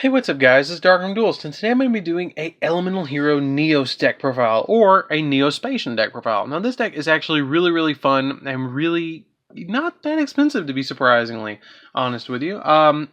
Hey, what's up guys, it's DarkArmedDuelist, and today I'm going to be doing a Elemental Hero Neos deck profile, or a Spacian deck profile. Now this deck is actually really fun, and really not that expensive to be surprisingly honest with you.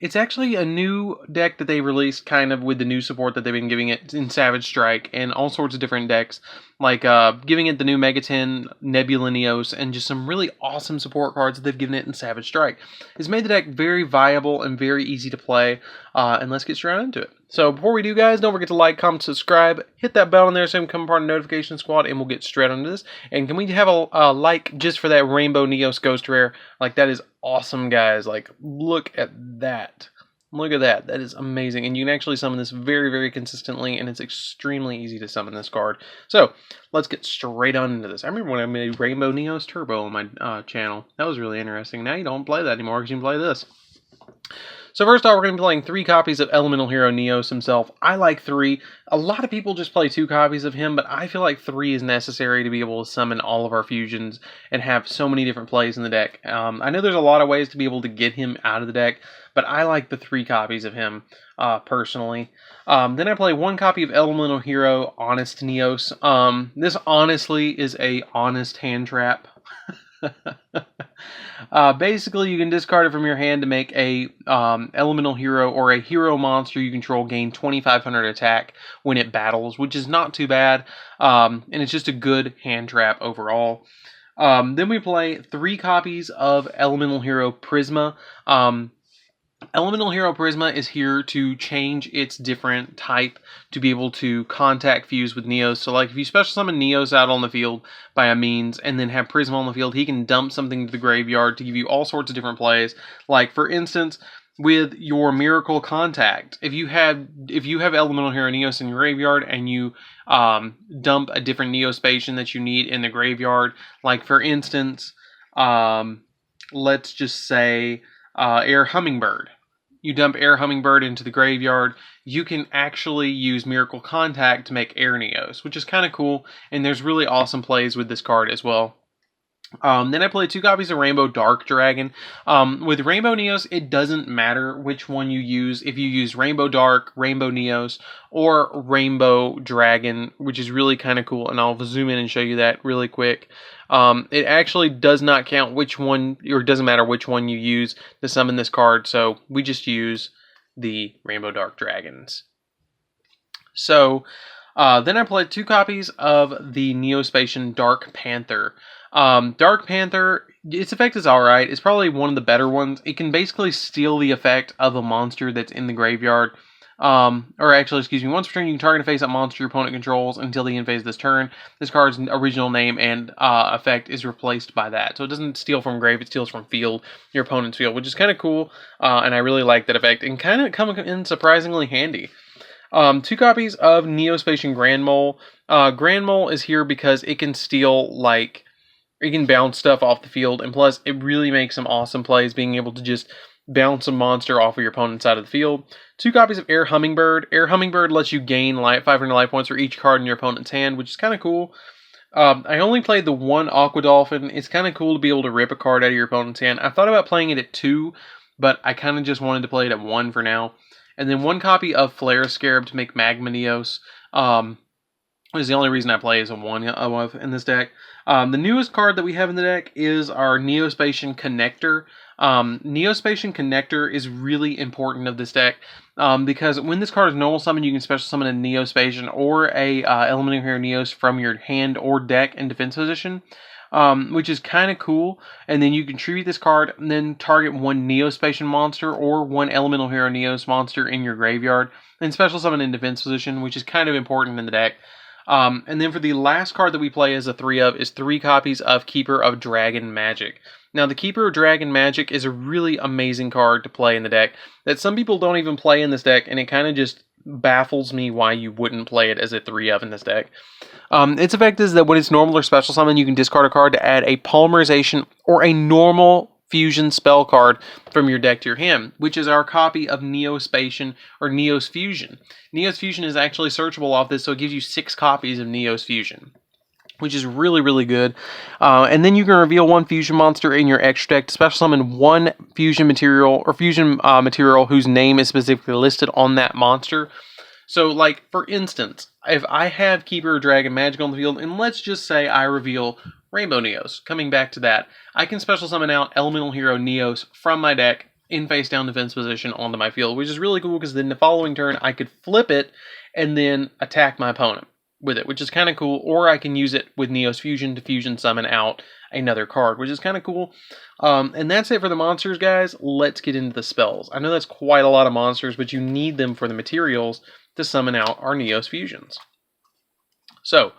It's actually a new deck that they released kind of with the new support that they've been giving it in Savage Strike, and all sorts of different decks, like giving it the new Mega 10, Nebula Neos, and just some really awesome support cards that they've given it in Savage Strike. It's made the deck very viable and very easy to play, and let's get straight into it. So before we do, guys, don't forget to like, comment, subscribe, hit that bell on there so you can become part of the notification squad, and we'll get straight into this. And can we have a like just for that Rainbow Neos Ghost Rare? Like, that is awesome, guys. Like, look at that. Look at that. That is amazing. And you can actually summon this very consistently, and it's extremely easy to summon this card. So let's get straight on into this. I remember when I made Rainbow Neos Turbo on my channel. That was really interesting. Now you don't play that anymore because you can play this. So first off, we're going to be playing 3 copies of Elemental Hero Neos himself. I like 3. A lot of people just play 2 copies of him, but I feel like 3 is necessary to be able to summon all of our fusions and have so many different plays in the deck. I know there's a lot of ways to be able to get him out of the deck, but I like the 3 copies of him personally. Then I play 1 copy of Elemental Hero Honest Neos. This honestly is a honest hand trap. Basically, you can discard it from your hand to make a elemental hero or a hero monster you control gain 2500 attack when it battles, which is not too bad, and it's just a good hand trap overall. Then we play 3 copies of Elemental Hero Prisma. Elemental Hero Prisma is here to change its different type to be able to contact fuse with Neos. So like if you special summon Neos out on the field by a means and then have Prisma on the field, he can dump something to the graveyard to give you all sorts of different plays. Like for instance, with your Miracle Contact, if you have Elemental Hero Neos in your graveyard and you dump a different Neospacian that you need in the graveyard, like for instance, let's just say Air Hummingbird. You dump Air Hummingbird into the graveyard, you can actually use Miracle Contact to make Air Neos, which is kind of cool, and there's really awesome plays with this card as well. Then I played 2 copies of Rainbow Dark Dragon. With Rainbow Neos, it doesn't matter which one you use. If you use Rainbow Dark, Rainbow Neos, or Rainbow Dragon, which is really kind of cool, and I'll zoom in and show you that really quick. It actually does not count which one, or it doesn't matter which one you use to summon this card, so we just use the Rainbow Dark Dragons. So, then I played 2 copies of the Neospacian Dark Panther. Dark Panther, its effect is alright. It's probably one of the better ones. It can basically steal the effect of a monster that's in the graveyard. Or actually, excuse me, once per turn you can target a face-up monster your opponent controls until the end phase of this turn. This card's original name and effect is replaced by that. So it doesn't steal from grave, it steals from field, your opponent's field, which is kind of cool, and I really like that effect, and kind of come in surprisingly handy. 2 copies of Neospacian Grand Mole. Grand Mole is here because it can steal, like, it can bounce stuff off the field, and plus it really makes some awesome plays being able to just bounce a monster off of your opponent's side of the field. 2 copies of Air Hummingbird. Air Hummingbird lets you gain 500 life points for each card in your opponent's hand, which is kind of cool. I only played the 1 Aqua Dolphin. It's kind of cool to be able to rip a card out of your opponent's hand. I thought about playing it at 2, but I kind of just wanted to play it at 1 for now. And then 1 copy of Flare Scarab to make Magma Neos. Is the only reason I play is a 1 in this deck. The newest card that we have in the deck is our Neospacian Connector. Neospacian Connector is really important of this deck because when this card is normal summon, you can special summon a Neospacian or a Elemental Hero Neos from your hand or deck in defense position, which is kind of cool. And then you can tribute this card and then target 1 Neospacian monster or 1 Elemental Hero Neos monster in your graveyard and special summon in defense position, which is kind of important in the deck. And then for the last card that we play as a 3 of is 3 copies of Keeper of Dragon Magic. Now, the Keeper of Dragon Magic is a really amazing card to play in the deck that some people don't even play in this deck, and it kind of just baffles me why you wouldn't play it as a 3 of in this deck. Its effect is that when it's normal or special summon, you can discard a card to add a Polymerization or a normal fusion spell card from your deck to your hand, which is our copy of Neospacian or Neos Fusion. Neos Fusion is actually searchable off this, so it gives you 6 copies of Neos Fusion. which is really, really good. And then you can reveal one fusion monster in your extra deck to special summon one fusion material or fusion material whose name is specifically listed on that monster. So, like, for instance, if I have Keeper of Dragon Magic on the field, and let's just say I reveal Rainbow Neos, coming back to that, I can special summon out Elemental Hero Neos from my deck in face down defense position onto my field, which is really cool because then the following turn I could flip it and then attack my opponent with it, which is kind of cool. Or I can use it with Neos Fusion to fusion summon out another card, which is kind of cool. And that's it for the monsters, guys. Let's get into the spells. I know that's quite a lot of monsters, but you need them for the materials to summon out our Neos Fusions. So,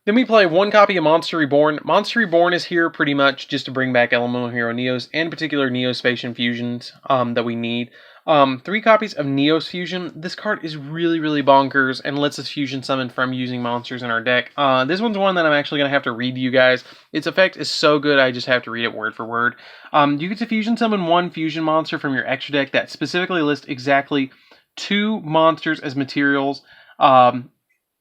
then we play one copy of Monster Reborn. Monster Reborn is here pretty much just to bring back Elemental Hero Neos and particular Neos Spacian fusions that we need. 3 copies of Neos Fusion. This card is really, really bonkers and lets us fusion summon from using monsters in our deck. This one's one that I'm actually going to have to read to you guys. Its effect is so good, I just have to read it word for word. You get to fusion summon one fusion monster from your extra deck that specifically lists exactly 2 monsters as materials.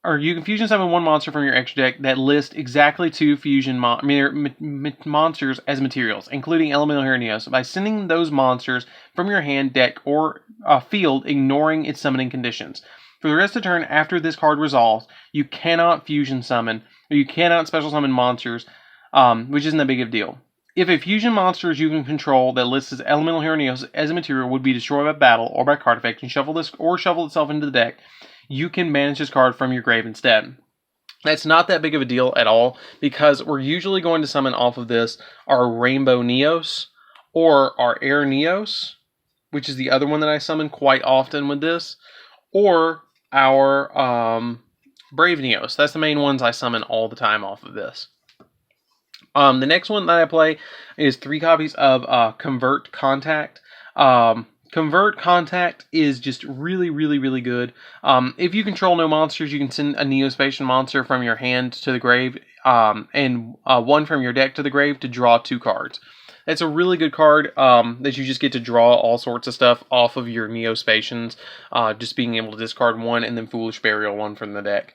Or you can fusion summon one monster from your extra deck that lists exactly 2 fusion monsters as materials, including Elemental Hero Neos, by sending those monsters from your hand, deck, or field, ignoring its summoning conditions. For the rest of the turn, after this card resolves, you cannot fusion summon, or you cannot special summon monsters, which isn't that big of a deal. If a fusion monster you can control that lists as Elemental Hero Neos as a material would be destroyed by battle or by card effect and shovel itself into the deck, you can banish this card from your grave instead. That's not that big of a deal at all, because we're usually going to summon off of this our Rainbow Neos or our Air Neos, which is the other one that I summon quite often with this, or our Brave Neos. That's the main ones I summon all the time off of this. The next one that I play is 3 copies of Convert Contact. Convert Contact is just really, really, really good. If you control no monsters, you can send a Neo-Spacian monster from your hand to the grave, and one from your deck to the grave to draw 2 cards. It's a really good card that you just get to draw all sorts of stuff off of your Neo-Spacians, just being able to discard one and then Foolish Burial one from the deck.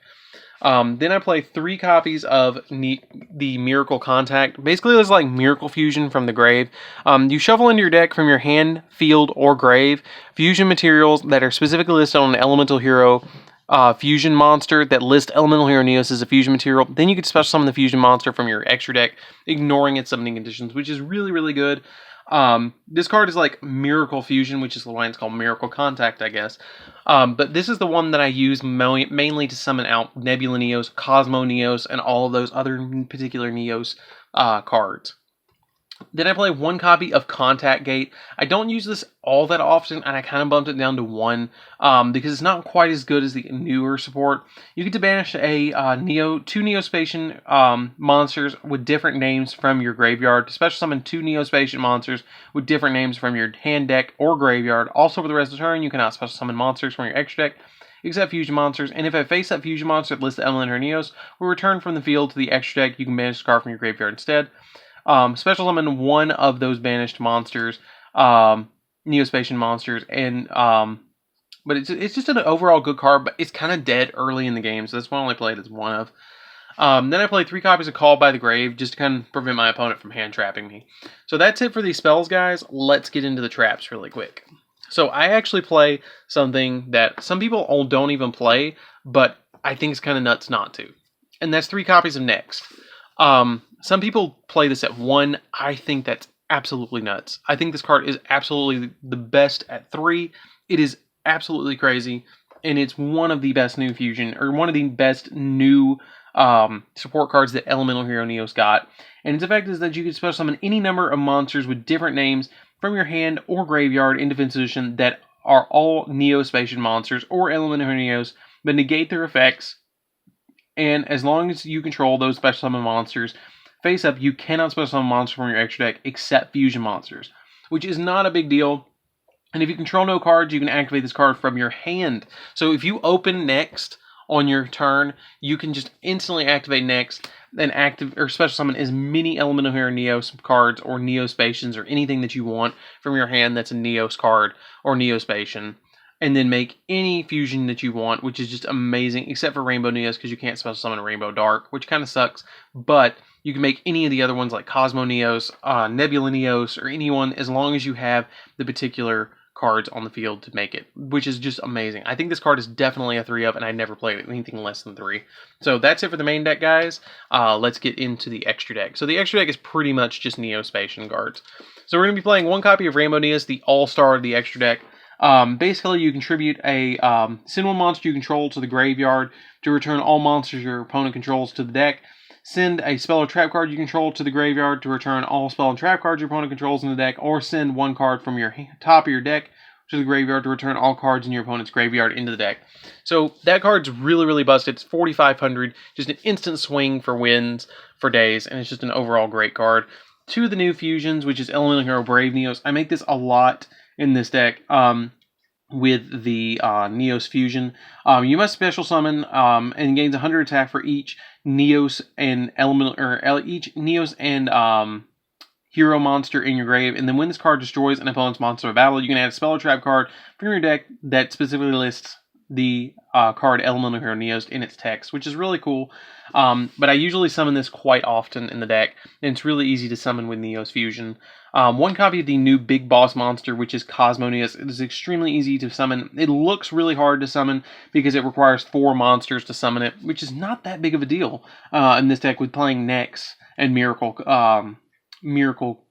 Then I play 3 copies of the Miracle Contact. Basically, it's like Miracle Fusion from the grave. You shuffle into your deck from your hand, field, or grave fusion materials that are specifically listed on an Elemental Hero fusion monster that list Elemental Hero Neos as a fusion material. Then you can special summon the fusion monster from your extra deck, ignoring its summoning conditions, which is really, really good. This card is like Miracle Fusion, which is why it's called Miracle Contact, I guess. But this is the one that I use mainly to summon out Nebula Neos, Cosmo Neos, and all of those other particular Neos cards. Then I play 1 copy of Contact Gate. I don't use this all that often, and I kind of bumped it down to 1 because it's not quite as good as the newer support. You get to banish a 2 Neo-Spacian monsters with different names from your graveyard. To special summon 2 Neo-Spacian monsters with different names from your hand, deck, or graveyard. Also, for the rest of the turn, you cannot special summon monsters from your extra deck except fusion monsters, and if I face that fusion monster that lists the Elemental Neos, will return from the field to the extra deck. You can banish a card from your graveyard instead. Special summon 1 of those banished monsters, Neo-Spacian monsters, and but it's just an overall good card, but it's kind of dead early in the game, so that's why I only played as 1 of. Then I play 3 copies of Call by the Grave, just to kind of prevent my opponent from hand trapping me. So that's it for these spells, guys. Let's get into the traps really quick. So I actually play something that some people don't even play, but I think it's kind of nuts not to. And that's 3 copies of Next. Some people play this at 1. I think that's absolutely nuts. I think this card is absolutely the best at 3. It is absolutely crazy, and it's one of the best new fusion, or one of the best new support cards that Elemental Hero Neos got. And its effect is that you can special summon any number of monsters with different names from your hand or graveyard in defense position that are all Neo-Spacian monsters or Elemental Hero Neos, but negate their effects. And as long as you control those special summon monsters, face up, you cannot special summon monsters from your extra deck except fusion monsters, which is not a big deal. And if you control no cards, you can activate this card from your hand. So if you open Next on your turn, you can just instantly activate Next and special summon as many Elemental Hero Neos cards or Neo-Spacians or anything that you want from your hand that's a Neos card or Neo-Spacian. and then make any fusion that you want, which is just amazing, except for Rainbow Neos, because you can't special summon a Rainbow Dark, which kind of sucks, but you can make any of the other ones like Cosmo Neos, Nebula Neos, or anyone, as long as you have the particular cards on the field to make it, which is just amazing. I think this card is definitely a 3 of, and I never played it anything less than 3. So that's it for the main deck, guys. Let's get into the extra deck. So the extra deck is pretty much just Neo Spacian cards. So we're going to be playing one copy of Rainbow Neos, the all-star of the extra deck. Basically, you contribute a send one monster you control to the graveyard to return all monsters your opponent controls to the deck. Send a spell or trap card you control to the graveyard to return all spell and trap cards your opponent controls in the deck, or send one card from your top of your deck to the graveyard to return all cards in your opponent's graveyard into the deck. So that card's really, really busted. It's 4,500, just an instant swing for wins for days, and it's just an overall great card. Two of the new fusions, which is Elemental Hero Brave Neos. I make this a lot in this deck with the Neos fusion. You must special summon and gains 100 attack for each Neos and each Neos and hero monster in your grave, and then when this card destroys an opponent's monster of battle, you can add a spell or trap card from your deck that specifically lists the card Elemental Hero Neos in its text, which is really cool. But I usually summon this quite often in the deck, and it's really easy to summon with Neos Fusion. One copy of the new Big Boss monster, which is Cosmo Neos. It is extremely easy to summon. It looks really hard to summon because it requires 4 monsters to summon it, which is not that big of a deal in this deck with playing Nex and Miracle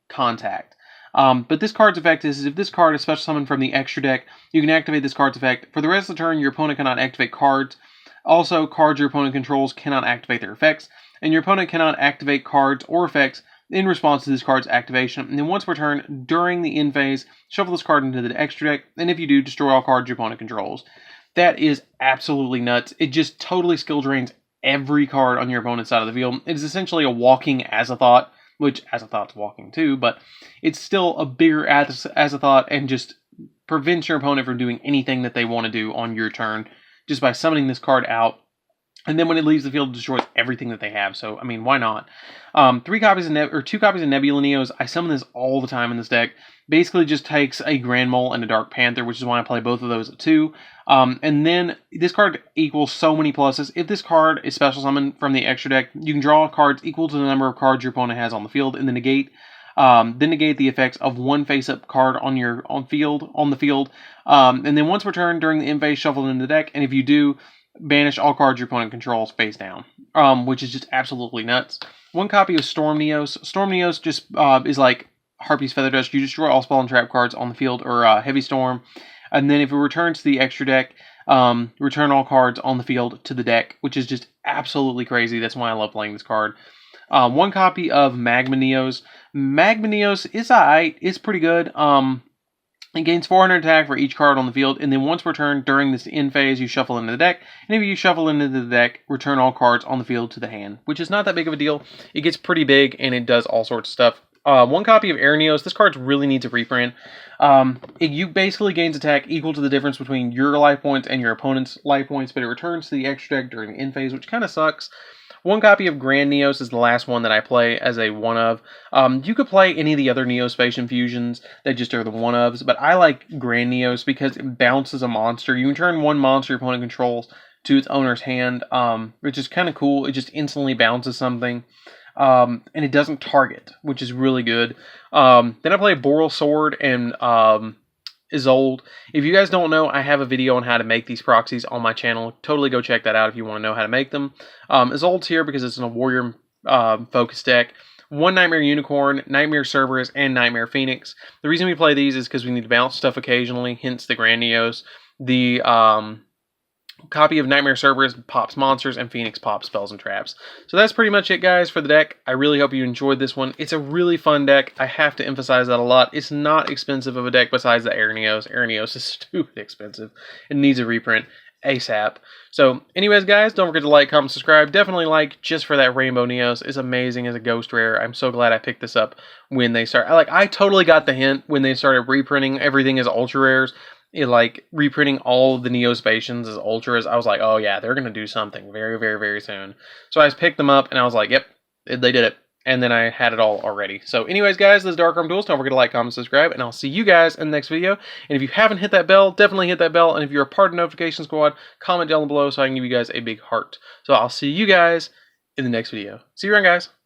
Contact. But this card's effect is if this card is special summoned from the extra deck, you can activate this card's effect. For the rest of the turn, your opponent cannot activate cards. Also, cards your opponent controls cannot activate their effects, and your opponent cannot activate cards or effects in response to this card's activation. And then once per turn, during the end phase, shuffle this card into the extra deck, and if you do, destroy all cards your opponent controls. That is absolutely nuts. It just totally skill drains every card on your opponent's side of the field. It is essentially a walking Azathoth, which Azathoth's walking too, but it's still a bigger Azathoth and just prevents your opponent from doing anything that they want to do on your turn just by summoning this card out. And then when it leaves the field, it destroys everything that they have. So, I mean, why not? 2 copies of Nebula Neos. I summon this all the time in this deck. Basically just takes a Grand Mole and a Dark Panther, which is why I play both of those at 2. And then this card equals so many pluses. If this card is special summoned from the extra deck, you can draw cards equal to the number of cards your opponent has on the field, and then negate the effects of one face-up card on the field. And then once per turn during the end phase, shuffle it into the deck, and if you do, banish all cards your opponent controls face down, which is just absolutely nuts. One copy of Storm Neos. Storm Neos just is like Harpy's Feather Dust. You destroy all spell and trap cards on the field, or Heavy Storm. And then if it returns to the extra deck, return all cards on the field to the deck, which is just absolutely crazy. That's why I love playing this card. One copy of Magma Neos. Magma Neos is alright. It's pretty good. It gains 400 attack for each card on the field, and then once per turn during this end phase, you shuffle into the deck, and if you shuffle into the deck, return all cards on the field to the hand, which is not that big of a deal. It gets pretty big, and it does all sorts of stuff. One copy of Air Neos. This card really needs a reprint. You basically gains attack equal to the difference between your life points and your opponent's life points, but it returns to the extra deck during the end phase, which kind of sucks. One copy of Grand Neos is the last one that I play as a one-of. You could play any of the other Neo-Spacian fusions that just are the one-ofs, but I like Grand Neos because it bounces a monster. You can turn one monster your opponent controls to its owner's hand, which is kind of cool. It just instantly bounces something, and it doesn't target, which is really good. Then I play Boral Sword and Isolde. If you guys don't know, I have a video on how to make these proxies on my channel. Totally go check that out if you want to know how to make them. Isolde's here because it's in a warrior focus deck. One Nightmare Unicorn, Nightmare Cerberus, and Nightmare Phoenix. The reason we play these is because we need to bounce stuff occasionally, hence the Grandiose. The copy of Nightmare Cerberus pops monsters, and Phoenix pops spells and traps. So that's pretty much it, guys, for the deck. I really hope you enjoyed this one. It's a really fun deck. I have to emphasize that a lot. It's not expensive of a deck besides the Air Neos. Air Neos is stupid expensive. It needs a reprint ASAP. So anyways, guys, don't forget to like, comment, subscribe. Definitely like just for that Rainbow Neos. It's amazing as a ghost rare. I'm so glad I picked this up when they start. I totally got the hint when they started reprinting everything as ultra rares. Reprinting all of the Neo-Spacians as ultras. I was like, oh yeah, they're going to do something very, very, very soon. So I just picked them up and I was like, yep, they did it. and then I had it all already. So anyways, guys, this is DarkArmedDuelist. Don't forget to like, comment, subscribe, and I'll see you guys in the next video. And if you haven't hit that bell, definitely hit that bell. And if you're a part of the notification squad, comment down below so I can give you guys a big heart. So I'll see you guys in the next video. See you around, guys.